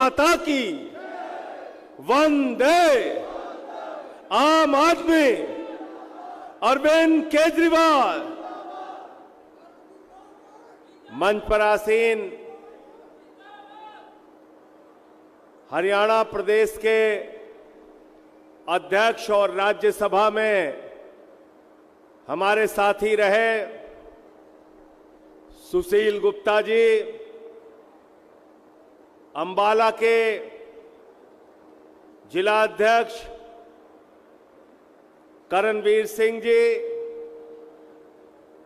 माता की वंदे। आम आदमी अरविंद केजरीवाल। मंच पर आसीन हरियाणा प्रदेश के अध्यक्ष और राज्यसभा में हमारे साथी रहे सुशील गुप्ता जी, अंबाला के जिला अध्यक्ष करणवीर सिंह जी,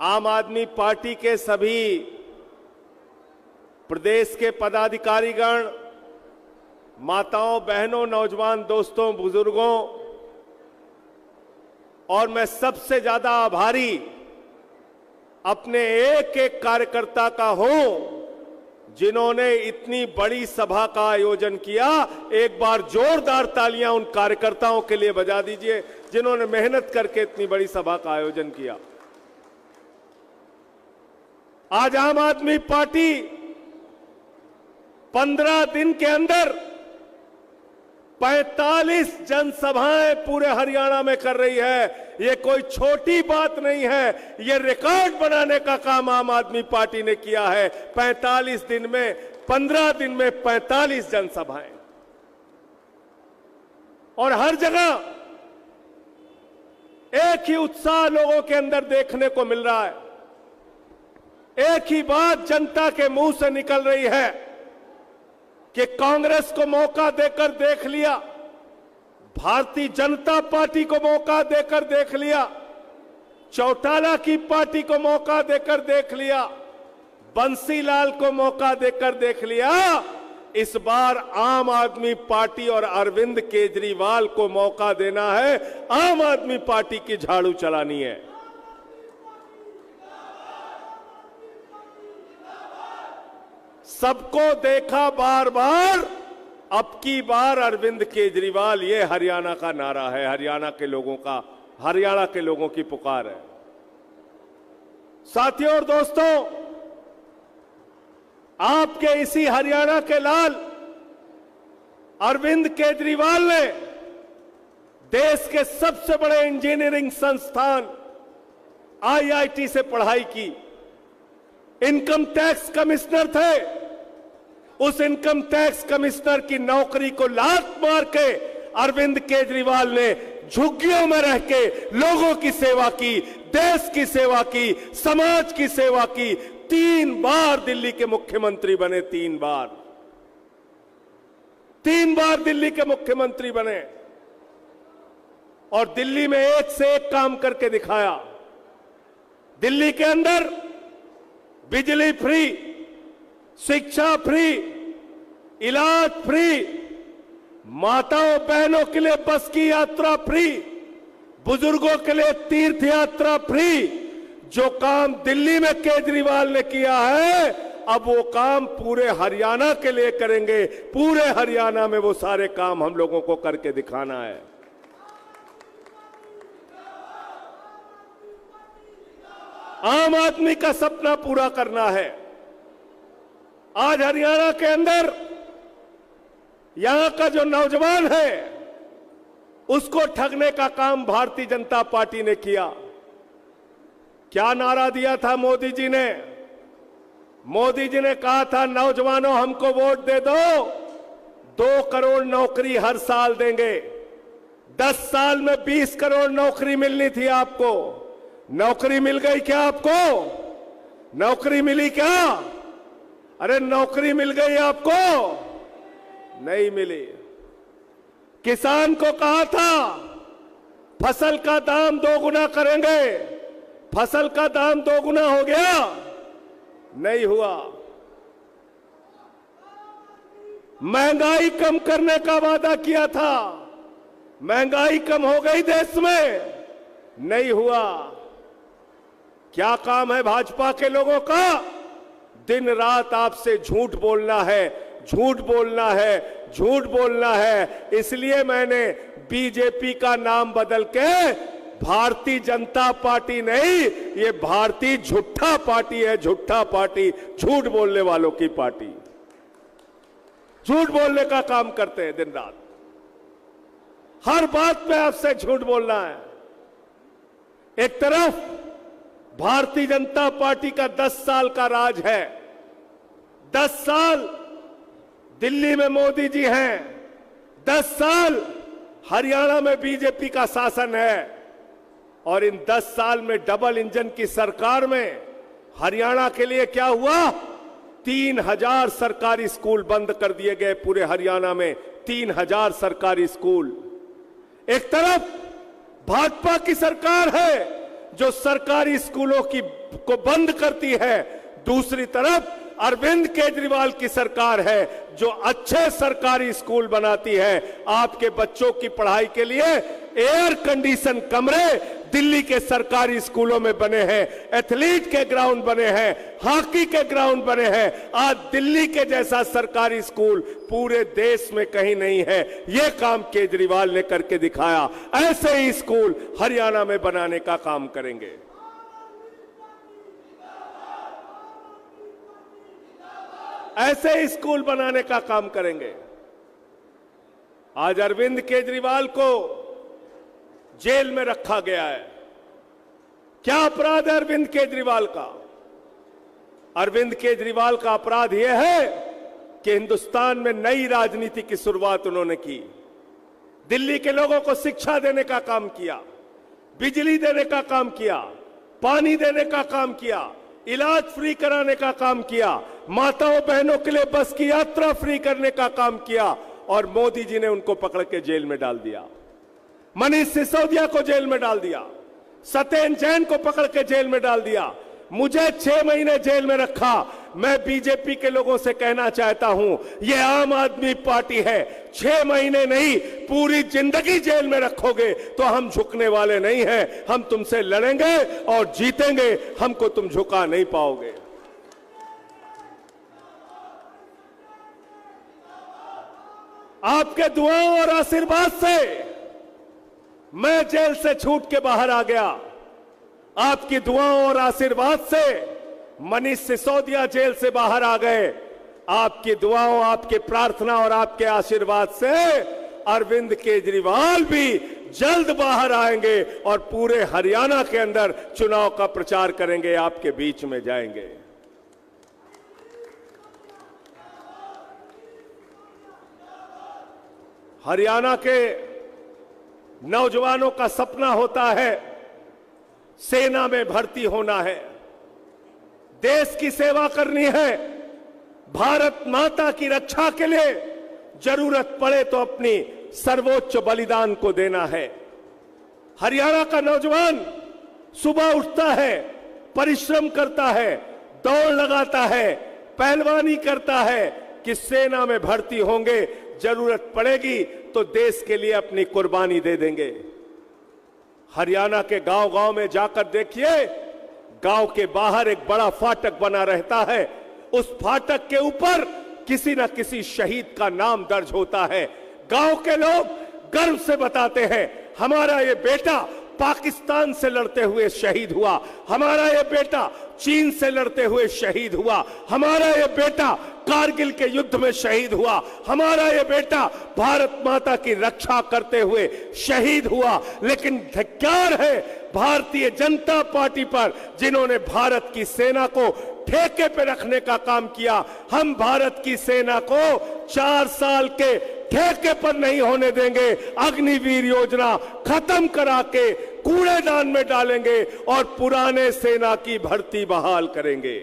आम आदमी पार्टी के सभी प्रदेश के पदाधिकारीगण, माताओं, बहनों, नौजवान दोस्तों, बुजुर्गों, और मैं सबसे ज्यादा आभारी अपने एक एक कार्यकर्ता का हूं जिन्होंने इतनी बड़ी सभा का आयोजन किया। एक बार जोरदार तालियां उन कार्यकर्ताओं के लिए बजा दीजिए जिन्होंने मेहनत करके इतनी बड़ी सभा का आयोजन किया। आज आम आदमी पार्टी 15 दिन के अंदर 45 जनसभाएं पूरे हरियाणा में कर रही है। ये कोई छोटी बात नहीं है, ये रिकॉर्ड बनाने का काम आम आदमी पार्टी ने किया है। 45 दिन में, 15 दिन में 45 जनसभाएं, और हर जगह एक ही उत्साह लोगों के अंदर देखने को मिल रहा है। एक ही बात जनता के मुंह से निकल रही है कि कांग्रेस को मौका देकर देख लिया, भारतीय जनता पार्टी को मौका देकर देख लिया, चौटाला की पार्टी को मौका देकर देख लिया, बंसीलाल को मौका देकर देख लिया। इस बार आम आदमी पार्टी और अरविंद केजरीवाल को मौका देना है। आम आदमी पार्टी की झाड़ू चलानी है। सबको देखा बार बार, अब की बार अरविंद केजरीवाल, ये हरियाणा का नारा है, हरियाणा के लोगों का, हरियाणा के लोगों की पुकार है। साथियों और दोस्तों, आपके इसी हरियाणा के लाल अरविंद केजरीवाल ने देश के सबसे बड़े इंजीनियरिंग संस्थान IIT से पढ़ाई की, इनकम टैक्स कमिश्नर थे। उस इनकम टैक्स कमिश्नर की नौकरी को लात मार के अरविंद केजरीवाल ने झुग्गियों में रह के लोगों की सेवा की, देश की सेवा की, समाज की सेवा की। 3 बार दिल्ली के मुख्यमंत्री बने, 3 बार दिल्ली के मुख्यमंत्री बने, और दिल्ली में एक से एक काम करके दिखाया। दिल्ली के अंदर बिजली फ्री, शिक्षा फ्री, इलाज फ्री, माताओं बहनों के लिए बस की यात्रा फ्री, बुजुर्गों के लिए तीर्थ यात्रा फ्री। जो काम दिल्ली में केजरीवाल ने किया है, अब वो काम पूरे हरियाणा के लिए करेंगे। पूरे हरियाणा में वो सारे काम हम लोगों को करके दिखाना है। आम आदमी का सपना पूरा करना है। आज हरियाणा के अंदर यहां का जो नौजवान है, उसको ठगने का काम भारतीय जनता पार्टी ने किया। क्या नारा दिया था मोदी जी ने? मोदी जी ने कहा था, नौजवानों हमको वोट दे दो, 2 करोड़ नौकरी हर साल देंगे। 10 साल में 20 करोड़ नौकरी मिलनी थी आपको। नौकरी मिल गई क्या आपको? नौकरी मिली क्या? अरे नौकरी मिल गई आपको? नहीं मिली। किसान को कहा था फसल का दाम 2 गुना करेंगे, फसल का दाम 2 गुना हो गया? नहीं हुआ। महंगाई कम करने का वादा किया था, महंगाई कम हो गई देश में? नहीं हुआ। क्या काम है भाजपा के लोगों का? दिन रात आपसे झूठ बोलना है, झूठ बोलना है, झूठ बोलना है। इसलिए मैंने बीजेपी का नाम बदल के भारतीय जनता पार्टी नहीं, ये भारतीय झूठा पार्टी है, झूठा पार्टी, झूठ बोलने वालों की पार्टी। झूठ बोलने का काम करते हैं दिन रात। हर बात पे आपसे झूठ बोलना है। एक तरफ भारतीय जनता पार्टी का 10 साल का राज है, 10 साल दिल्ली में मोदी जी हैं, 10 साल हरियाणा में बीजेपी का शासन है, और इन 10 साल में डबल इंजन की सरकार में हरियाणा के लिए क्या हुआ? 3000 सरकारी स्कूल बंद कर दिए गए पूरे हरियाणा में, 3000 सरकारी स्कूल। एक तरफ भाजपा की सरकार है जो सरकारी स्कूलों को बंद करती है, दूसरी तरफ अरविंद केजरीवाल की सरकार है जो अच्छे सरकारी स्कूल बनाती है। आपके बच्चों की पढ़ाई के लिए एयर कंडीशन कमरे दिल्ली के सरकारी स्कूलों में बने हैं, एथलीट के ग्राउंड बने हैं, हॉकी के ग्राउंड बने हैं। आज दिल्ली के जैसा सरकारी स्कूल पूरे देश में कहीं नहीं है। यह काम केजरीवाल ने करके दिखाया। ऐसे ही स्कूल हरियाणा में बनाने का काम करेंगे। ऐसे ही स्कूल बनाने का काम करेंगे। आज अरविंद केजरीवाल को जेल में रखा गया है। क्या अपराध है अरविंद केजरीवाल का? अरविंद केजरीवाल का अपराध यह है कि हिंदुस्तान में नई राजनीति की शुरुआत उन्होंने की। दिल्ली के लोगों को शिक्षा देने का काम किया, बिजली देने का काम किया, पानी देने का काम किया, इलाज फ्री कराने का काम किया, माताओं बहनों के लिए बस की यात्रा फ्री करने का काम किया, और मोदी जी ने उनको पकड़ के जेल में डाल दिया। मनीष सिसोदिया को जेल में डाल दिया, सत्येंद्र जैन को पकड़ के जेल में डाल दिया, मुझे 6 महीने जेल में रखा। मैं बीजेपी के लोगों से कहना चाहता हूं, यह आम आदमी पार्टी है। 6 महीने नहीं, पूरी जिंदगी जेल में रखोगे तो हम झुकने वाले नहीं हैं। हम तुमसे लड़ेंगे और जीतेंगे, हमको तुम झुका नहीं पाओगे। आपके दुआओं और आशीर्वाद से मैं जेल से छूट के बाहर आ गया। आपकी दुआओं और आशीर्वाद से मनीष सिसोदिया जेल से बाहर आ गए। आपकी दुआओं, आपकी प्रार्थना और आपके आशीर्वाद से अरविंद केजरीवाल भी जल्द बाहर आएंगे और पूरे हरियाणा के अंदर चुनाव का प्रचार करेंगे, आपके बीच में जाएंगे। हरियाणा के नौजवानों का सपना होता है सेना में भर्ती होना है, देश की सेवा करनी है, भारत माता की रक्षा के लिए जरूरत पड़े तो अपनी सर्वोच्च बलिदान को देना है। हरियाणा का नौजवान सुबह उठता है, परिश्रम करता है, दौड़ लगाता है, पहलवानी करता है कि सेना में भर्ती होंगे, जरूरत पड़ेगी तो देश के लिए अपनी कुर्बानी दे देंगे। हरियाणा के गांव-गांव में जाकर देखिए, गांव के बाहर एक बड़ा फाटक बना रहता है। उस फाटक के ऊपर किसी न किसी शहीद का नाम दर्ज होता है। गांव के लोग गर्व से बताते हैं, हमारा ये बेटा पाकिस्तान से लड़ते हुए शहीद हुआ, हमारा ये बेटा चीन से लड़ते हुए शहीद हुआ, हमारा ये बेटा कारगिल के युद्ध में शहीद हुआ, हमारा ये बेटा भारत माता की रक्षा करते हुए शहीद हुआ। लेकिन धिक्कार है भारतीय जनता पार्टी पर, जिन्होंने भारत की सेना को ठेके पे रखने का काम किया। हम भारत की सेना को 4 साल के ठेके पर नहीं होने देंगे। अग्निवीर योजना खत्म करा के कूड़ेदान में डालेंगे और पुराने सेना की भर्ती बहाल करेंगे।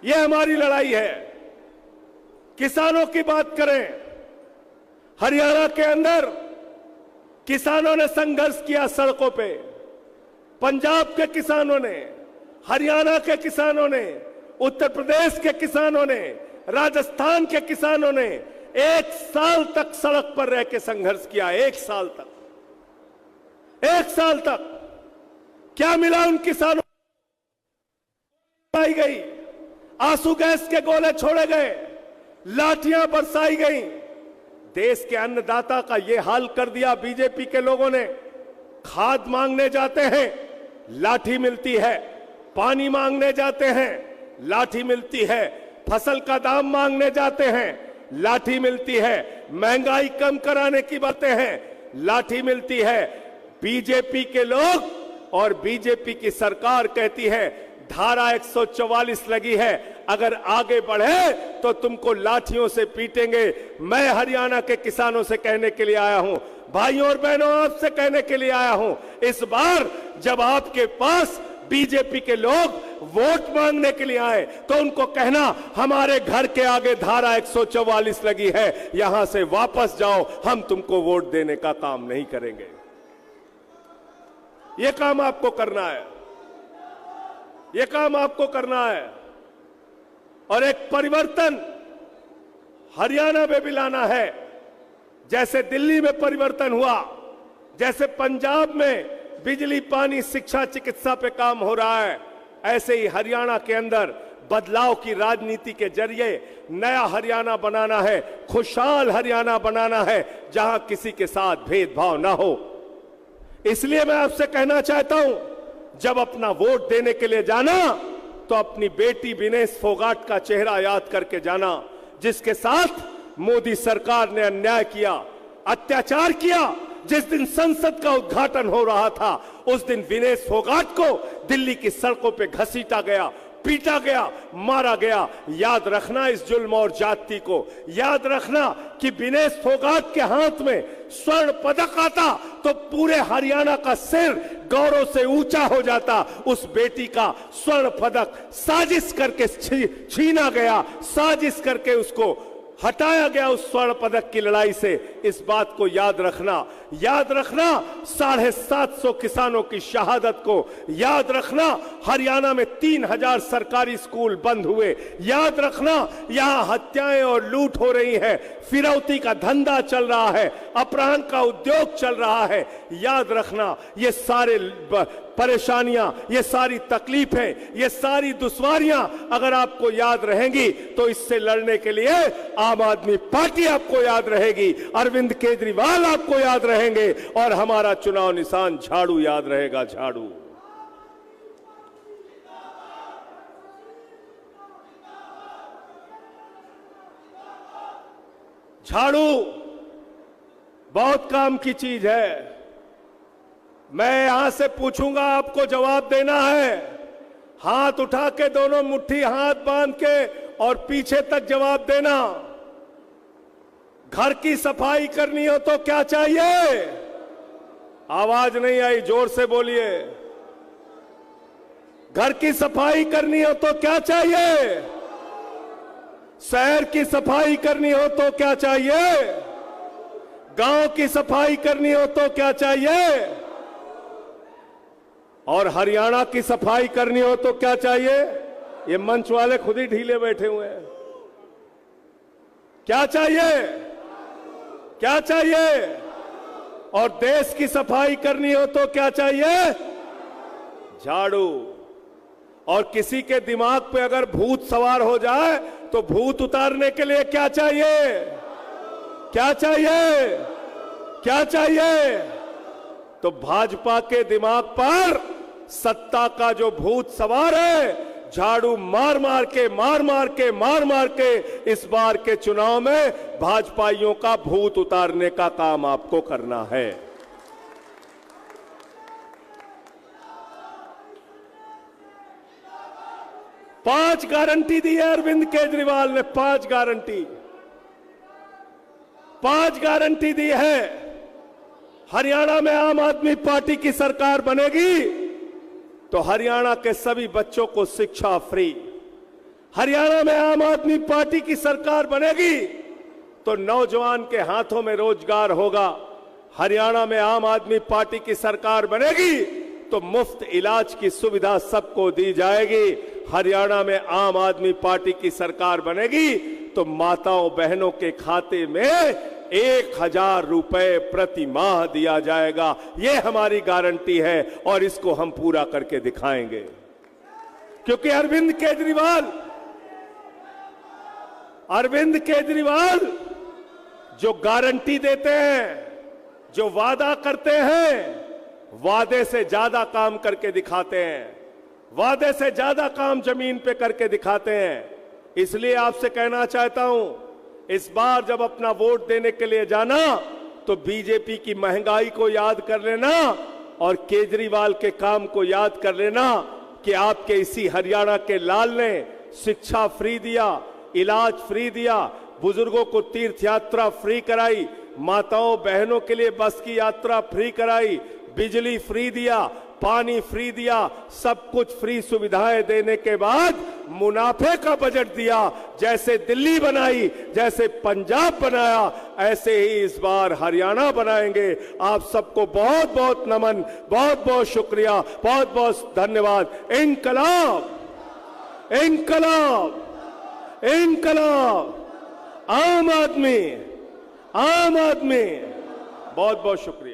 यह हमारी लड़ाई है। किसानों की बात करें, हरियाणा के अंदर किसानों ने संघर्ष किया सड़कों पे। पंजाब के किसानों ने, हरियाणा के किसानों ने, उत्तर प्रदेश के किसानों ने, राजस्थान के किसानों ने 1 साल तक सड़क पर रह के संघर्ष किया। 1 साल तक, 1 साल तक क्या मिला उन किसानों को? आई गई, आंसू गैस के गोले छोड़े गए, लाठियां बरसाई गई। देश के अन्नदाता का यह हाल कर दिया बीजेपी के लोगों ने। खाद मांगने जाते हैं, लाठी मिलती है, पानी मांगने जाते हैं, लाठी मिलती है, फसल का दाम मांगने जाते हैं, लाठी मिलती है, महंगाई कम कराने की बातें हैं, लाठी मिलती है। बीजेपी के लोग और बीजेपी की सरकार कहती है धारा 144 लगी है, अगर आगे बढ़े तो तुमको लाठियों से पीटेंगे। मैं हरियाणा के किसानों से कहने के लिए आया हूं, भाइयों और बहनों आपसे कहने के लिए आया हूं, इस बार जब आपके पास बीजेपी के लोग वोट मांगने के लिए आए तो उनको कहना हमारे घर के आगे धारा 144 लगी है, यहां से वापस जाओ, हम तुमको वोट देने का काम नहीं करेंगे। यह काम आपको करना है, यह काम आपको करना है। और एक परिवर्तन हरियाणा में भी लाना है। जैसे दिल्ली में परिवर्तन हुआ, जैसे पंजाब में बिजली, पानी, शिक्षा, चिकित्सा पे काम हो रहा है, ऐसे ही हरियाणा के अंदर बदलाव की राजनीति के जरिए नया हरियाणा बनाना है, खुशहाल हरियाणा बनाना है, जहां किसी के साथ भेदभाव ना हो। इसलिए मैं आपसे कहना चाहता हूं, जब अपना वोट देने के लिए जाना तो अपनी बेटी विनेश फोगाट का चेहरा याद करके जाना, जिसके साथ मोदी सरकार ने अन्याय किया, अत्याचार किया। जिस दिन संसद का उद्घाटन हो रहा था उस दिन विनेश फोगाट को दिल्ली की सड़कों पे घसीटा गया, पीटा गया, मारा गया। याद रखना इस जुल्म और जाति को, याद रखना कि विनेश फोगाट के हाथ में स्वर्ण पदक आता तो पूरे हरियाणा का सिर गौरव से ऊंचा हो जाता। उस बेटी का स्वर्ण पदक साजिश करके छीना गया, साजिश करके उसको हटाया गया उस स्वर्ण पदक की लड़ाई से। इस बात को याद रखना, याद रखना 750 किसानों की शहादत को, याद रखना हरियाणा में 3000 सरकारी स्कूल बंद हुए, याद रखना यहां हत्याएं और लूट हो रही है, फिरौती का धंधा चल रहा है, अपराध का उद्योग चल रहा है। याद रखना ये सारे परेशानियां, ये सारी तकलीफें, ये सारी दुश्वारियां अगर आपको याद रहेंगी तो इससे लड़ने के लिए आम आदमी पार्टी आपको याद रहेगी, अरविंद केजरीवाल आपको याद रहेंगे और हमारा चुनाव निशान झाड़ू याद रहेगा, झाड़ू। झाड़ू बहुत काम की चीज है। मैं यहां से पूछूंगा, आपको जवाब देना है। हाथ उठा के दोनों मुट्ठी हाथ बांध के और पीछे तक जवाब देना। घर की सफाई करनी हो तो क्या चाहिए? आवाज नहीं आई, जोर से बोलिए। घर की सफाई करनी हो तो क्या चाहिए? शहर की सफाई करनी हो तो क्या चाहिए? गांव की सफाई करनी हो तो क्या चाहिए? और हरियाणा की सफाई करनी हो तो क्या चाहिए? ये मंच वाले खुद ही ढीले बैठे हुए हैं। क्या चाहिए? क्या चाहिए? और देश की सफाई करनी हो तो क्या चाहिए? झाड़ू। और किसी के दिमाग पे अगर भूत सवार हो जाए तो भूत उतारने के लिए क्या चाहिए? क्या चाहिए? क्या चाहिए? तो भाजपा के दिमाग पर सत्ता का जो भूत सवार है, झाड़ू मार मार के इस बार के चुनाव में भाजपाइयों का भूत उतारने का काम आपको करना है। पांच गारंटी दी है अरविंद केजरीवाल ने, पांच गारंटी दी है। हरियाणा में आम आदमी पार्टी की सरकार बनेगी तो हरियाणा के सभी बच्चों को शिक्षा फ्री। हरियाणा में आम आदमी पार्टी की सरकार बनेगी तो नौजवान के हाथों में रोजगार होगा। हरियाणा में आम आदमी पार्टी की सरकार बनेगी तो मुफ्त इलाज की सुविधा सबको दी जाएगी। हरियाणा में आम आदमी पार्टी की सरकार बनेगी तो माताओं बहनों के खाते में 1000 रुपए प्रति माह दिया जाएगा। ये हमारी गारंटी है और इसको हम पूरा करके दिखाएंगे, क्योंकि अरविंद केजरीवाल जो गारंटी देते हैं, जो वादा करते हैं, वादे से ज्यादा काम करके दिखाते हैं। वादे से ज्यादा काम जमीन पे करके दिखाते हैं। इसलिए आपसे कहना चाहता हूं, इस बार जब अपना वोट देने के लिए जाना तो बीजेपी की महंगाई को याद कर लेना और केजरीवाल के काम को याद कर लेना कि आपके इसी हरियाणा के लाल ने शिक्षा फ्री दिया, इलाज फ्री दिया, बुजुर्गों को तीर्थ यात्रा फ्री कराई, माताओं बहनों के लिए बस की यात्रा फ्री कराई, बिजली फ्री दिया, पानी फ्री दिया, सब कुछ फ्री सुविधाएं देने के बाद मुनाफे का बजट दिया। जैसे दिल्ली बनाई, जैसे पंजाब बनाया, ऐसे ही इस बार हरियाणा बनाएंगे। आप सबको बहुत बहुत नमन, बहुत बहुत शुक्रिया, बहुत बहुत धन्यवाद। इंकलाब, इंकलाब, इंकलाब, आम आदमी, आम आदमी। बहुत बहुत शुक्रिया।